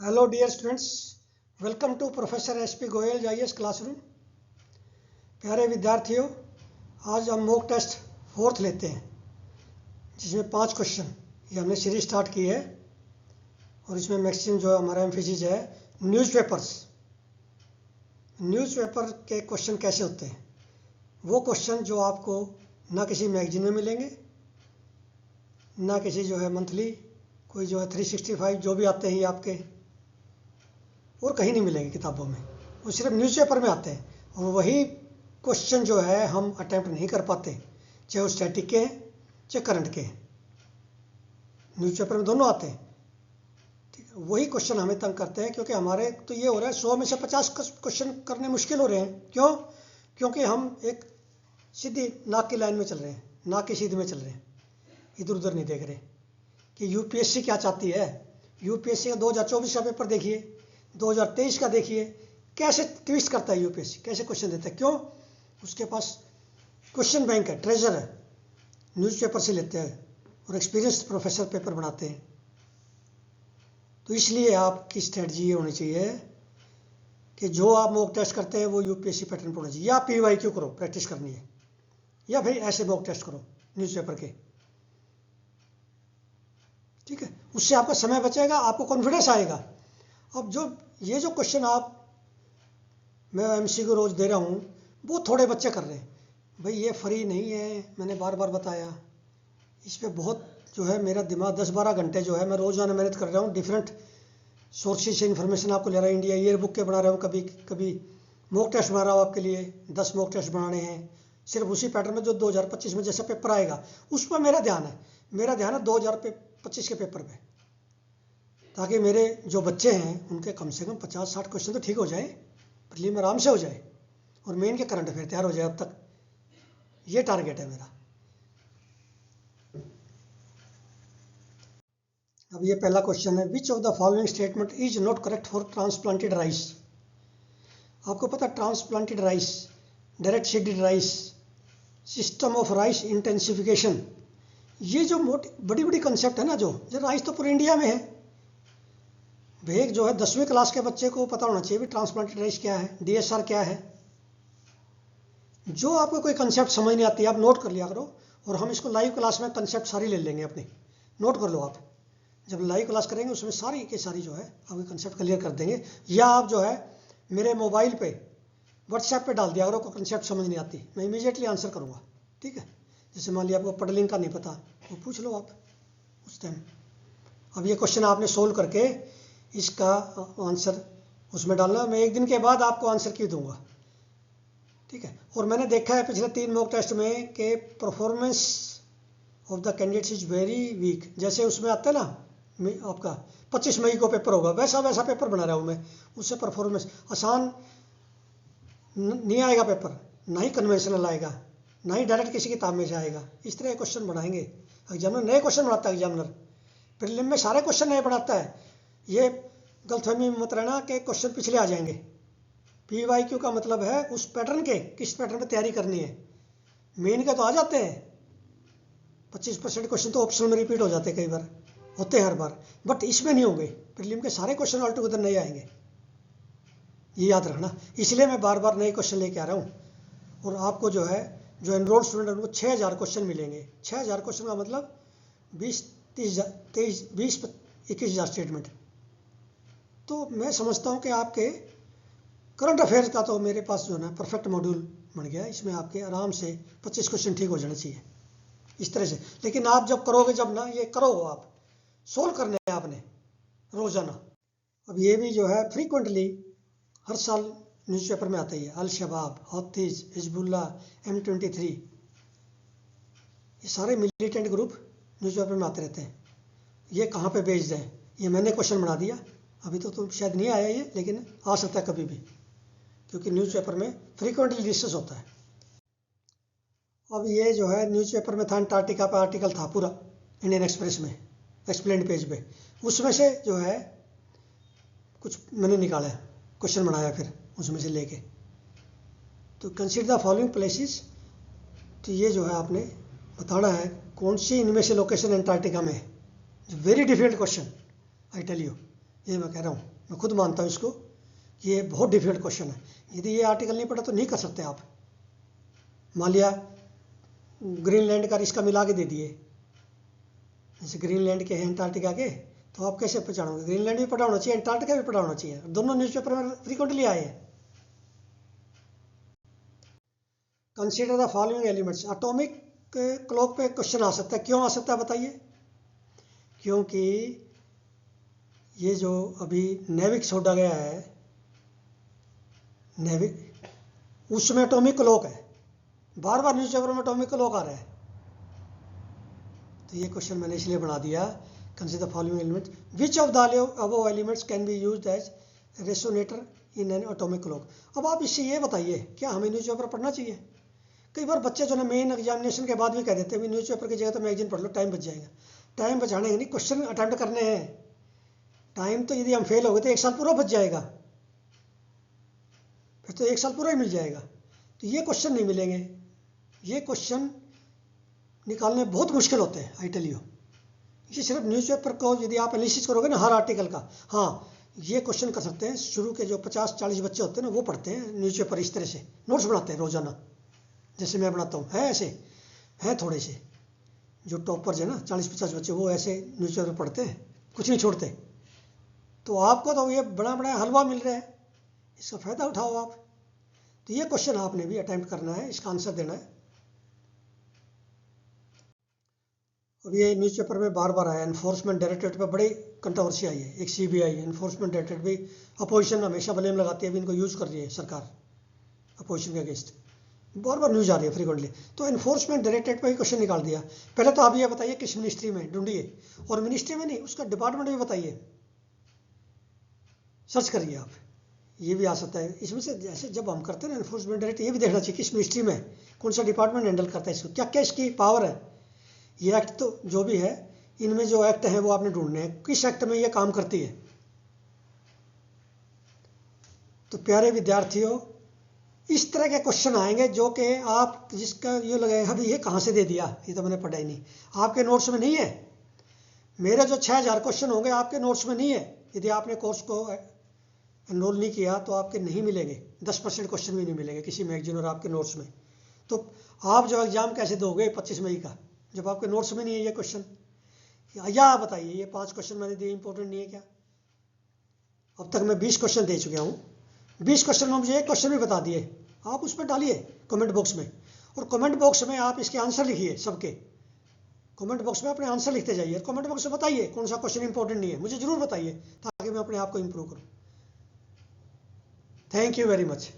Hello dear students, welcome to professor S P Goyal IAS classroom. प्यारे विद्यार्थियों, आज हम मॉक टेस्ट फोर्थ लेते हैं जिसमें 5 क्वेश्चन ये हमने सीरीज स्टार्ट की है और इसमें मैक्सिमम जो हमारा एम्फेसिस है न्यूज़पेपर के क्वेश्चन कैसे होते हैं। वो क्वेश्चन जो आपको ना किसी मैगजीन में मिलेंगे, ना किसी जो है मंथली कोई जो है 365 जो भी आते हैं ये आपके और कहीं नहीं मिलेंगे किताबों में, वो सिर्फ न्यूज़पेपर में आते हैं। और वही क्वेश्चन जो है हम अटैम्प्ट नहीं कर पाते, चाहे वो स्टैटिक के हैं चाहे करंट के हैं। न्यूज़पेपर में दोनों आते हैं, ठीक है। वही क्वेश्चन हमें तंग करते हैं क्योंकि हमारे तो ये हो रहा है 100 में से 50 क्वेश्चन करने मुश्किल हो रहे हैं। क्यों? क्योंकि हम एक सीधी नाक की लाइन में चल रहे हैं, नाक की सीधी में चल रहे हैं, इधर उधर नहीं देख रहे कि यूपीएससी क्या चाहती है। यूपीएससी का 2024 का पेपर देखिए, 2023 का देखिए, कैसे ट्विस्ट करता है यूपीएससी, कैसे क्वेश्चन देता है। क्यों? उसके पास क्वेश्चन बैंक है, ट्रेजर है, न्यूज़पेपर से लेते हैं और एक्सपीरियंस्ड प्रोफेसर पेपर बनाते हैं। तो इसलिए आपकी स्ट्रेटजी ये होनी चाहिए कि जो आप मॉक टेस्ट करते हैं वो यूपीएससी पैटर्न पर होना चाहिए, या पीवाईक्यू करो, प्रैक्टिस करनी है, या फिर ऐसे मॉक टेस्ट करो न्यूज़पेपर के, ठीक है। उससे आपका समय बचेगा, आपको कॉन्फिडेंस आएगा। अब ये जो क्वेश्चन मैं एमसीक्यू रोज दे रहा हूँ वो थोड़े बच्चे कर रहे हैं, भाई ये फ्री नहीं है, मैंने बार बार बताया। इस पर बहुत जो है मेरा दिमाग 10-12 घंटे जो है मैं रोज़ाना मेहनत कर रहा हूँ, डिफरेंट सोर्सेज से इन्फॉर्मेशन आपको ले रहा हूँ, इंडिया ईयर बुक के बना रहा हूँ, कभी कभी मॉक टेस्ट बना रहा हूँ आपके लिए। 10 मॉक टेस्ट बनाने हैं सिर्फ उसी पैटर्न में जो 2025 में जैसा पेपर आएगा उस पर मेरा ध्यान है 2025 के पेपर पे, ताकि मेरे जो बच्चे हैं उनके कम से कम 50-60 क्वेश्चन तो ठीक हो जाए, प्रीलिम आराम से हो जाए और मेन के करंट अफेयर तैयार हो जाए। अब तक ये टारगेट है मेरा। अब ये पहला क्वेश्चन है, विच of the following statement is not correct for transplanted rice. आपको पता transplanted rice, direct seeded rice, system of rice intensification, ये जो बड़ी बड़ी कंसेप्ट है ना, जो राइस तो पूरे इंडिया में है। भेग जो है 10वीं क्लास के बच्चे को पता होना चाहिए भी ट्रांसप्लांटेड राइस क्या है, डीएसआर क्या है। जो आपको कोई कंसेप्ट समझ नहीं आती आप नोट कर लिया करो, और हम इसको लाइव क्लास में कंसेप्ट सारी ले लेंगे अपनी, नोट कर लो आप। जब लाइव क्लास करेंगे उसमें सारी की सारी जो है आपके कंसेप्ट क्लियर कर देंगे। या आप जो है मेरे मोबाइल पे व्हाट्सएप पे डाल दिया करो, कोई कंसेप्ट समझ नहीं आती, मैं इमीडिएटली आंसर करूँगा, ठीक है। जैसे मान लिया आपको पडलिंग का नहीं पता, वो पूछ लो आप उस टाइम। अब ये क्वेश्चन आपने सोल्व करके इसका आंसर उसमें डालना, मैं 1 दिन के बाद आपको आंसर की दूंगा, ठीक है। और मैंने देखा है पिछले 3 मॉक टेस्ट में कि performance of the candidates is very weak. जैसे उसमें आता है ना आपका 25 मई को पेपर होगा, वैसा पेपर बना रहा हूँ मैं। उससे परफॉर्मेंस आसान नहीं आएगा पेपर, ना ही कन्वेंशनल आएगा, ना ही डायरेक्ट किसी किताब में जाएगा। इस तरह क्वेश्चन बनाएंगे एग्जामिनर, नए क्वेश्चन बनाता है एग्जामिनर, प्रीलिम में सारे क्वेश्चन नए बनाता है। ये गलतफहमी में मत रहना कि क्वेश्चन पिछले आ जाएंगे। पीवाईक्यू का मतलब है उस पैटर्न के, किस पैटर्न पे तैयारी करनी है। मेन के तो आ जाते हैं, 25% क्वेश्चन तो ऑप्शनल में रिपीट हो जाते हैं, कई बार होते हैं हर बार, बट इसमें नहीं होंगे। प्रीलिम के सारे क्वेश्चन ऑल टुगेदर नए आएंगे, ये याद रखना। इसलिए मैं बार बार नए क्वेश्चन लेके आ रहा हूँ। और आपको जो है जो एनरोल्ड स्टूडेंट है उनको 6000 क्वेश्चन मिलेंगे। 6000 क्वेश्चन का मतलब 20-21,000 स्टेटमेंट। तो मैं समझता हूँ कि आपके करंट अफेयर्स का तो मेरे पास जो है ना परफेक्ट मॉड्यूल बन गया है। इसमें आपके आराम से 25 क्वेश्चन ठीक हो जाना चाहिए इस तरह से। लेकिन आप जब करोगे, जब ना ये करो आप सोल्व करने हैं आपने रोजाना। अब ये भी जो है फ्रीक्वेंटली हर साल न्यूज़पेपर में आता ही है, अल शबाब, हौतीज, हिजबुल्ला, M23, ये सारे मिलिटेंट ग्रुप न्यूज़पेपर में आते रहते हैं। ये कहाँ पे बेस्ड है, ये मैंने क्वेश्चन बना दिया। अभी तो शायद नहीं आया ये, लेकिन आ सकता है कभी भी, क्योंकि न्यूज़पेपर में फ्रीक्वेंटली डिस्कस होता है। अब ये जो है न्यूज़पेपर में था, अंटार्कटिका का आर्टिकल था पूरा, इंडियन एक्सप्रेस में एक्सप्लेन्ड पेज पे। उसमें से जो है कुछ मैंने निकाला है, क्वेश्चन बनाया फिर उसमें से लेके। तो कंसीडर द फॉलोइंग प्लेसेस, तो ये जो है आपने बताना है कौन सी इनमें से लोकेशन अंटार्कटिका में है। Very difficult question, I tell you, ये मैं कह रहा हूँ, मैं खुद मानता हूँ इसको कि ये बहुत डिफिकल्ट क्वेश्चन है। यदि ये आर्टिकल नहीं पढ़ा तो नहीं कर सकते आप। मान लिया ग्रीनलैंड का इसका मिला के दे दिए, जैसे ग्रीनलैंड के हैं अंटार्कटिका के, तो आप कैसे पहचानोगे? ग्रीनलैंड भी पढ़ा होना चाहिए, अंटार्कटिका भी पढ़ा होना चाहिए, दोनों न्यूज़पेपर में फ्रीक्वेंटली आए हैं। Consider the following elements, atomic clock पे क्वेश्चन आ सकता है। क्यों आ सकता है बताइए? क्योंकि ये जो अभी नेविक छोड़ा गया है, नेविक, उसमें एटॉमिक क्लॉक है, बार बार न्यूज़पेपर में एटॉमिक क्लॉक आ रहा है, तो ये क्वेश्चन मैंने इसलिए बना दिया। Consider the following elements, which of the above elements can be used as resonator in an atomic clock. अब आप इससे ये बताइए, क्या हमें न्यूज़पेपर पढ़ना चाहिए? कई बार बच्चे जो ना मेन एग्जामिनेशन के बाद भी कह देते हैं न्यूज़पेपर की जगह तो मैगजीन पढ़ लो, टाइम बच जाएगा। टाइम बचाने का नहीं, क्वेश्चन अटेम्प्ट करने हैं। टाइम तो यदि हम फेल हो गए तो 1 साल पूरा बच जाएगा, फिर तो 1 साल पूरा ही मिल जाएगा। तो ये क्वेश्चन नहीं मिलेंगे, ये क्वेश्चन निकालने बहुत मुश्किल होते हैं, आई टेल यू। ये सिर्फ न्यूज़पेपर को यदि आप एनालिसिस करोगे ना हर आर्टिकल का, हाँ ये क्वेश्चन कर सकते हैं। शुरू के जो 50-40 बच्चे होते हैं ना, वो पढ़ते हैं न्यूज़पेपर, इस तरह से नोट्स बनाते हैं रोजाना, जैसे मैं बनाता हूँ। है ऐसे हैं थोड़े से जो टॉपर्स है ना, 40-50 बच्चे, वो ऐसे न्यूज़पेपर पढ़ते हैं, कुछ नहीं छोड़ते। तो आपको तो ये बड़ा बड़ा हलवा मिल रहा है, इसका फ़ायदा उठाओ आप। तो ये क्वेश्चन आपने भी अटेम्प्ट करना है, इसका आंसर देना है। अब ये न्यूज़पेपर में बार बार आया, एनफोर्समेंट डायरेक्टरेट पर बड़ी कंट्रोवर्सी आई है। एक CBI एनफोर्समेंट डायरेक्टरेट भी, अपोजिशन हमेशा ब्लेम लगाती है, अभी इनको यूज़ कर रही है सरकार अपोजिशन के अगेंस्ट, बार बार न्यूज़ आ रही है फ्रीक्वेंटली। तो एनफोर्समेंट डायरेक्टरेट पर ही क्वेश्चन निकाल दिया। पहले तो आप ये बताइए किस मिनिस्ट्री में ढूंढिए, और मिनिस्ट्री में नहीं, उसका डिपार्टमेंट भी बताइए, सर्च करिए आप, ये भी आ सकता है इसमें से। जैसे जब हम करते हैं ना एनफोर्समेंट डायरेक्ट, ये भी देखना चाहिए किस मिनिस्ट्री में, कौन सा डिपार्टमेंट हैंडल करता है इसको, क्या क्या इसकी पावर है। ये एक्ट तो जो भी है, इनमें जो एक्ट है वो आपने ढूंढने हैं, किस एक्ट में ये काम करती है। तो प्यारे विद्यार्थियों, इस तरह के क्वेश्चन आएंगे जो कि आप, जिसका ये लगे अभी ये कहाँ से दे दिया, ये तो मैंने पढ़ा ही नहीं, आपके नोट्स में नहीं है। मेरे जो 6000 क्वेश्चन होंगे आपके नोट्स में नहीं है। यदि आपने कोर्स को एनरोल नहीं किया तो आपके नहीं मिलेंगे, 10% क्वेश्चन भी नहीं मिलेंगे किसी मैगजीन और आपके नोट्स में। तो आप जो एग्ज़ाम कैसे दोगे 25 मई का, जब आपके नोट्स में नहीं है ये क्वेश्चन? या बताइए, ये 5 क्वेश्चन मैंने दिए इंपॉर्टेंट नहीं है क्या? अब तक मैं 20 क्वेश्चन दे चुका हूँ, 20 क्वेश्चन में मुझे एक क्वेश्चन भी बता दिए। आप उस पर डालिए कमेंट बॉक्स में, और कमेंट बॉक्स में आप इसके आंसर लिखिए। सबके कमेंट बॉक्स में अपने आंसर लिखते जाइए, कमेंट बॉक्स में बताइए कौन सा क्वेश्चन इंपॉर्टेंट नहीं है, मुझे जरूर बताइए, ताकि मैं अपने आप को इम्प्रूव करूँ। Thank you very much.